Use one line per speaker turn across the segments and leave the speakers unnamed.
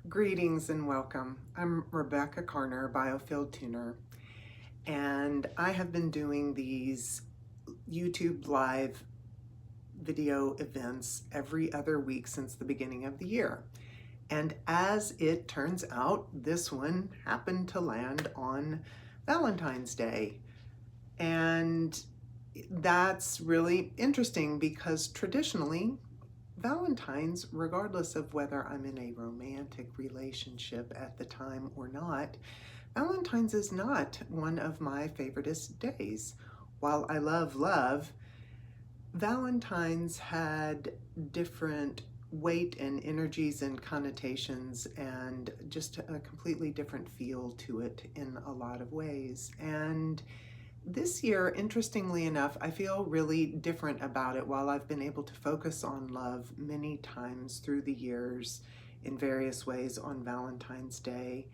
Greetings and welcome. I'm Rebecca Carner, biofield tuner, and I have been doing these YouTube live video events every other week since the beginning of the year. And as it turns out, this one happened to land on Valentine's Day. And that's really interesting because traditionally, Valentine's, regardless of whether I'm in a romantic relationship at the time or not, Valentine's is not one of my favoriteest days. While I love love, Valentine's had different weight and energies and connotations and just a completely different feel to it in a lot of ways. And this year, interestingly enough, I feel really different about it. While I've been able to focus on love many times through the years in various ways on Valentine's Day,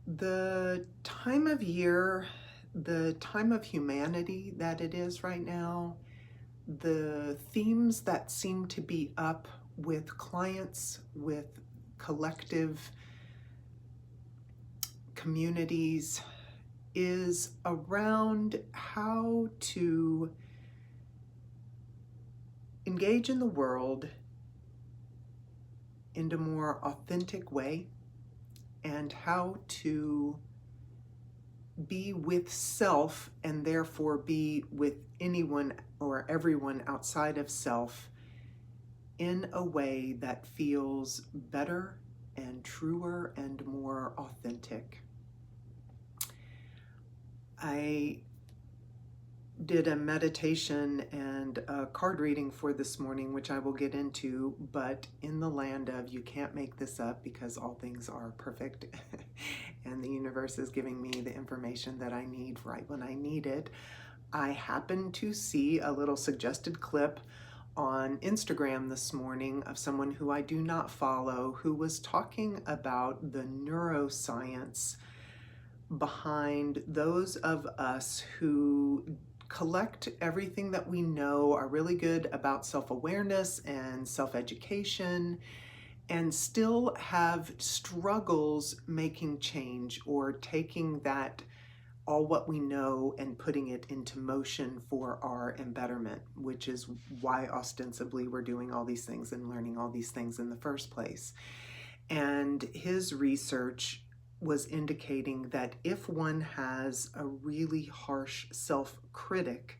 the time of year, the time of humanity that it is right now, the themes that seem to be up with clients, with collective communities, is around how to engage in the world in a more authentic way and how to be with self and therefore be with anyone or everyone outside of self in a way that feels better and truer and more authentic. I did a meditation and a card reading for this morning, which I will get into, but in the land of you can't make this up because all things are perfect and the universe is giving me the information that I need right when I need it, I happened to see a little suggested clip on Instagram this morning of someone who I do not follow who was talking about the neuroscience behind those of us who collect everything that we know, are really good about self-awareness and self-education, and still have struggles making change or taking that all what we know and putting it into motion for our embetterment, which is why ostensibly we're doing all these things and learning all these things in the first place. And his research was indicating that if one has a really harsh self-critic,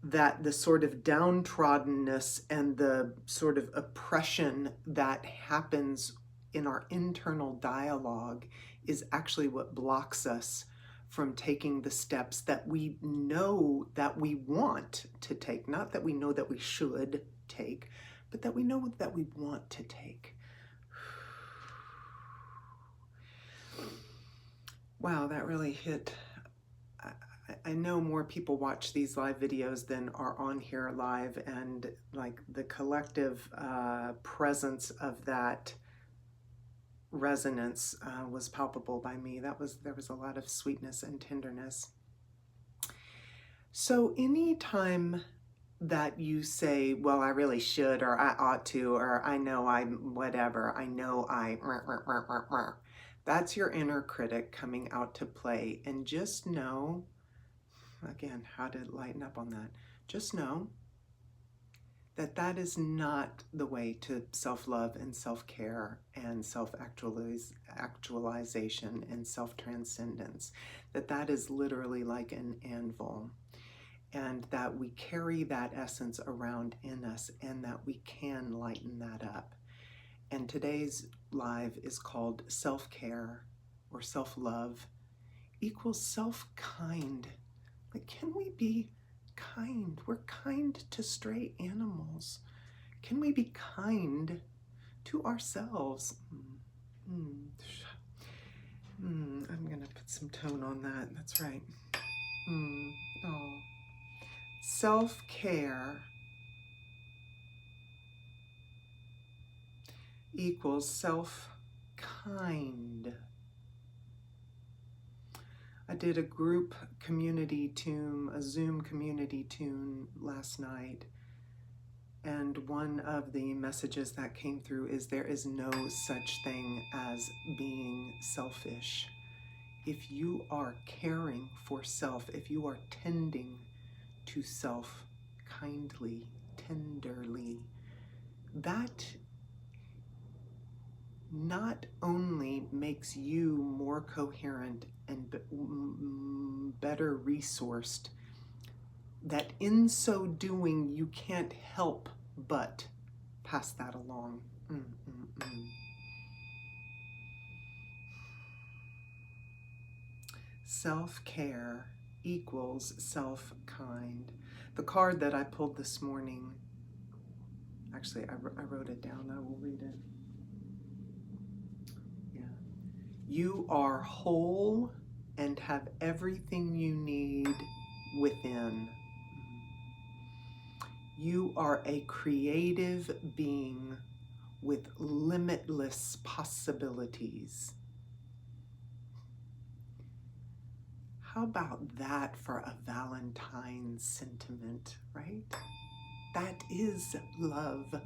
that the sort of downtroddenness and the sort of oppression that happens in our internal dialogue is actually what blocks us from taking the steps that we know that we want to take. Not that we know that we should take, but that we know that we want to take. Wow, that really hit. I know more people watch these live videos than are on here live, and like the collective presence of that resonance was palpable by me. There was a lot of sweetness and tenderness. So anytime that you say, well, I really should, or I ought to, or I know I'm whatever, I know I, that's your inner critic coming out to play. And just know, again, how to lighten up on that. Just know that that is not the way to self-love and self-care and self-actualization and self-transcendence. That is literally like an anvil, and that we carry that essence around in us and that we can lighten that up. And today's live is called Self-Care or Self-Love equals self-kind. Like, can we be kind? We're kind to stray animals. Can we be kind to ourselves? I'm gonna put some tone on that. That's right. Oh. Self-care equals self-kind. I did a group community tune, a Zoom community tune last night, And one of the messages that came through is there is no such thing as being selfish. If you are caring for self, if you are tending to self kindly, tenderly, that not only makes you more coherent and better resourced, that in so doing you can't help but pass that along. Self-care equals self-kind. The card that I pulled this morning, actually I wrote it down, I will read it. Yeah. You are whole and have everything you need within. You are a creative being with limitless possibilities. How about that for a Valentine's sentiment, right? That is love.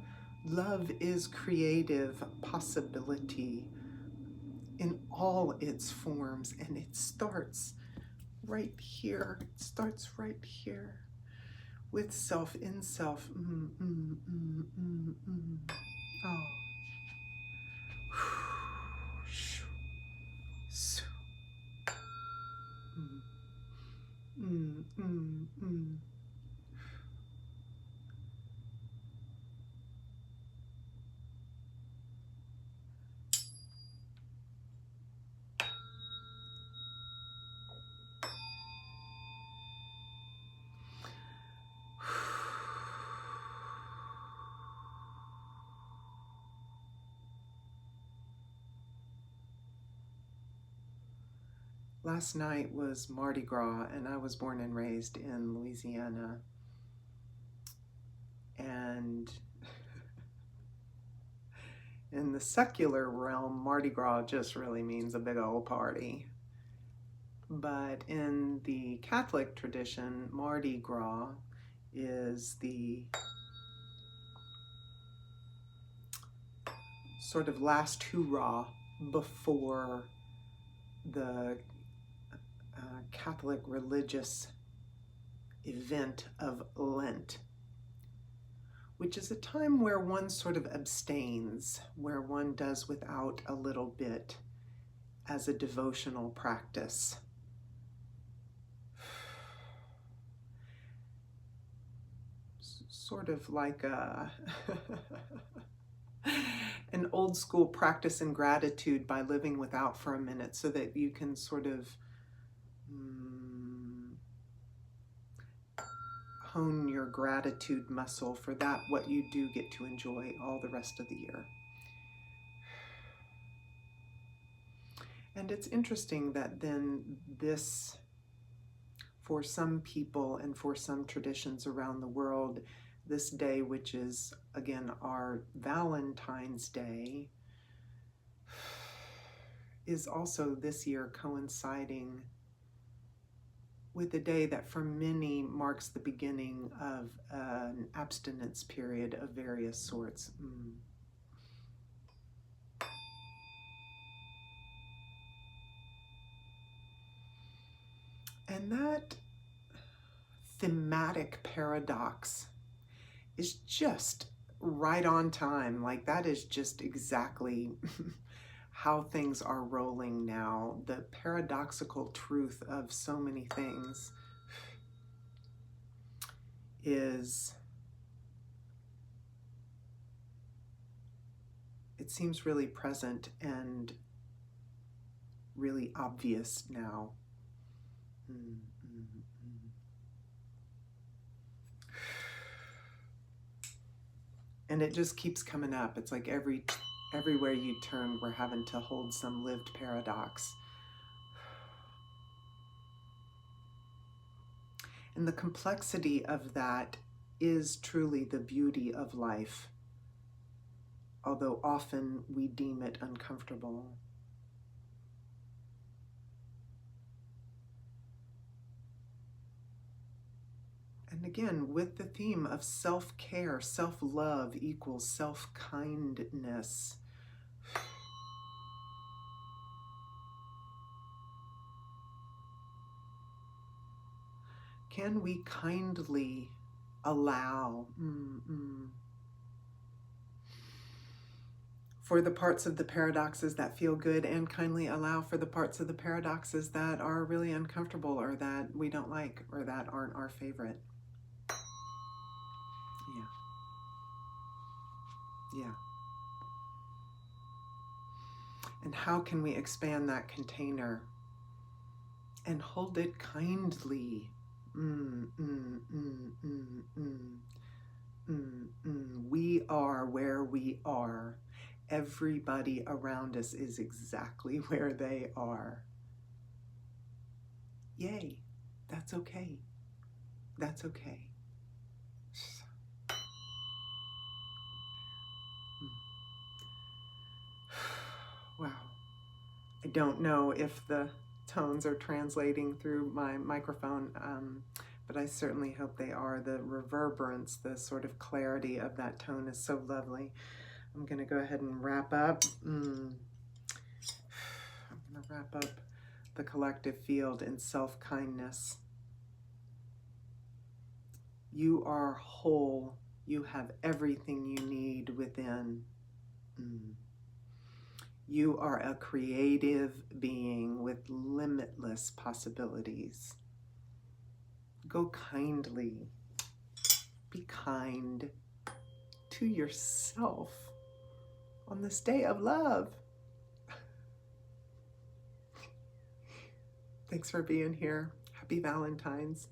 Love is creative possibility in all its forms, and it starts right here. It starts right here with self in self. Oh. Last night was Mardi Gras, and I was born and raised in Louisiana. And in the secular realm, Mardi Gras just really means a big old party. But in the Catholic tradition, Mardi Gras is the sort of last hurrah before the Catholic religious event of Lent, which is a time where one sort of abstains, where one does without a little bit as a devotional practice. Sort of like an old school practice in gratitude by living without for a minute, so that you can sort of hone your gratitude muscle for that what you do get to enjoy all the rest of the year. And it's interesting that then this, for some people and for some traditions around the world, this day, which is again our Valentine's Day, is also this year coinciding with a day that for many marks the beginning of an abstinence period of various sorts. And that thematic paradox is just right on time. Like, that is just exactly how things are rolling now. The paradoxical truth of so many things is, it seems really present and really obvious now. And it just keeps coming up. It's like everywhere you turn, we're having to hold some lived paradox. And the complexity of that is truly the beauty of life, although often we deem it uncomfortable. And again, with the theme of self-care, self-love equals self-kindness. Can we kindly allow for the parts of the paradoxes that feel good, and kindly allow for the parts of the paradoxes that are really uncomfortable or that we don't like or that aren't our favorite? Yeah. And how can we expand that container and hold it kindly? We are where we are. Everybody around us is exactly where they are. Yay. That's okay. That's okay. Wow. I don't know if the tones are translating through my microphone, but I certainly hope they are. The reverberance, the sort of clarity of that tone is so lovely. I'm going to go ahead and wrap up. I'm going to wrap up the collective field in self-kindness. You are whole. You have everything you need within. You are a creative being with limitless possibilities. Go kindly. Be kind to yourself on this day of love. Thanks for being here. Happy Valentine's.